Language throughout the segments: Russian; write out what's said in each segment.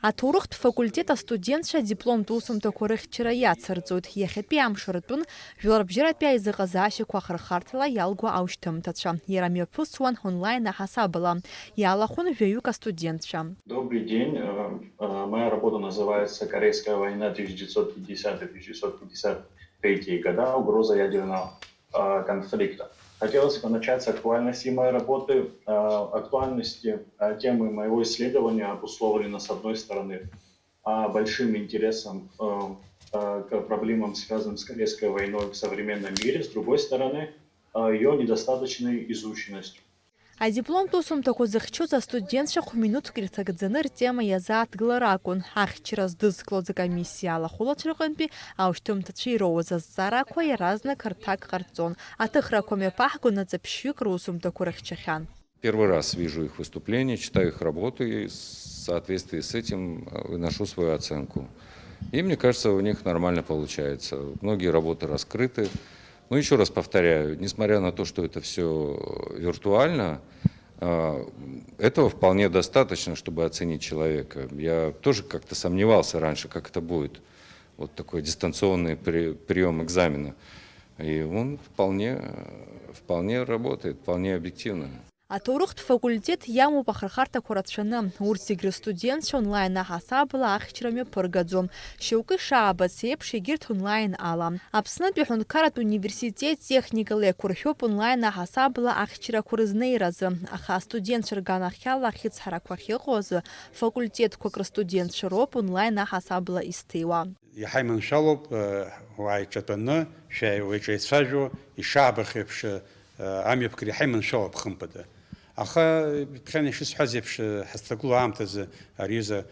Аҭоурыхтә факультет астудентцәа дипломтә усумҭақәа рыхьчара иацырҵоит. Иахьатәи амшаратәын жәларбжьаратәи аизыҟазаашьақәа ахырхарҭала иалгәа аушьҭымҭацәа. Иара мҩаԥысуан онлайн аҳасабала. Иаалахәын жәаҩык астудентцәа. Добрый день. Моя работа называется «Корейская война 1950-1953 года. Угроза ядерного конфликта». Хотелось бы начать с актуальности моей работы. Актуальности темы моего исследования обусловлена, с одной стороны, большим интересом к проблемам, связанным с Корейской войной в современном мире, с другой стороны, ее недостаточной изученностью. Адипломтә усумҭақәа зыхьчоз астудентцәа хә-минуҭк ирҭагӡаны ртема иазааҭгылара акәын. Ҳахьчара здызкылоз акомиссиа алахәылацәа рҟынтәи аушьҭымҭацәа ироуаз азҵаарақәа иаразнак рҭак ҟарҵон. Аҭыхрақәа мҩаԥаҳгон аҵаԥшьҩык русумҭақәа рыхьчахьан. Первый раз вижу их выступления, читаю их работу и в соответствии с этим выношу свою оценку. И мне кажется, у них нормально получается. Многие работы раскрыты. Но еще раз повторяю, несмотря на то, что это все виртуально, этого вполне достаточно, чтобы оценить человека. Я тоже как-то сомневался раньше, как это будет. Вот такой дистанционный прием экзамена. И он вполне работает, вполне объективно. Аҭоурыхтә факультет иамоуп ахырхарҭақәа рацәаны. Урҭ зегьы рстудентцәа онлайн аҳасабала ахьчара мҩаԥыргаӡом. Шьоукы ишаабац еиԥш егьырҭ онлайн ала. Аԥснытәи аҳәынҭқарратә университет техникала иақәыршәоуп онлайн аҳасабала ахьчарақәа рызнеиразы. Аха астудентцәа рганахьала ахьыцҳарақәа ахьыҟоу азы факультетқәак рстудентцәа роуп онлайн аҳасабала изҭиуа. Иҳаиманшәалоуп уааиҿатәаны шәеицәажәо ишаабахь еиԥш амҩаԥгара иҳаиманшәалоуп хымԥада. Аха ԥхьан ишысҳәаз еиԥш ҳазҭагылоу аамҭазы ариазы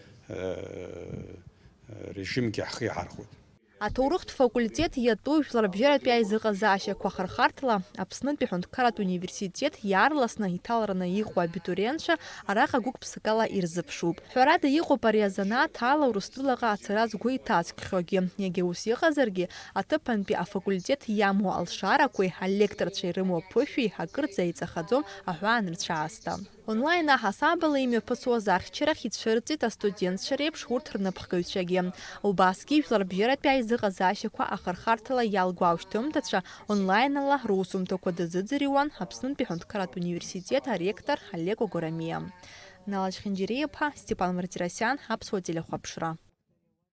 режимгьы ҳхы иаҳархәоит. Аҭоурыхтә факультет иатәу жәларбжьаратәи аизыҟазаашьақәа ахырхарҭала Аԥснытәи аҳәынҭқарратә университет иаарласны иҭалараны иҟоу абитуриентцәа араҟа гәык-ԥсыкала ирзыԥшуп. Ҳәарада иҟоуп ари азанааҭ ала Урыстәылаҟа ацара згәы иҭазкхьоугьы. Иагьа ус иҟазаргьы аҭыԥантәи афакультет иамоу алшарақәеи алекторцәа ирымоу аԥышәеи акырӡа иҵахаӡом аҳәаанырцәаасҭа. Онлайн аҳасабала имҩаԥысуаз ахьчарахь ицәырҵит астудентцәа реиԥш урҭ рнапхгаҩцәагьы. Убасгьы жәларбжьаратәи аизыҟазаашьақәа ахырхарҭала иалгәу аушьҭымҭацәа онлайнала русумҭақәа дазыӡырҩуан Аԥснытәи аҳәынҭқарратә университет аректор Олег Огорамиа. Налаџь Хинџьериа-иԥа, Степан Мартиросиан, Аԥсуа телехәаԥшра.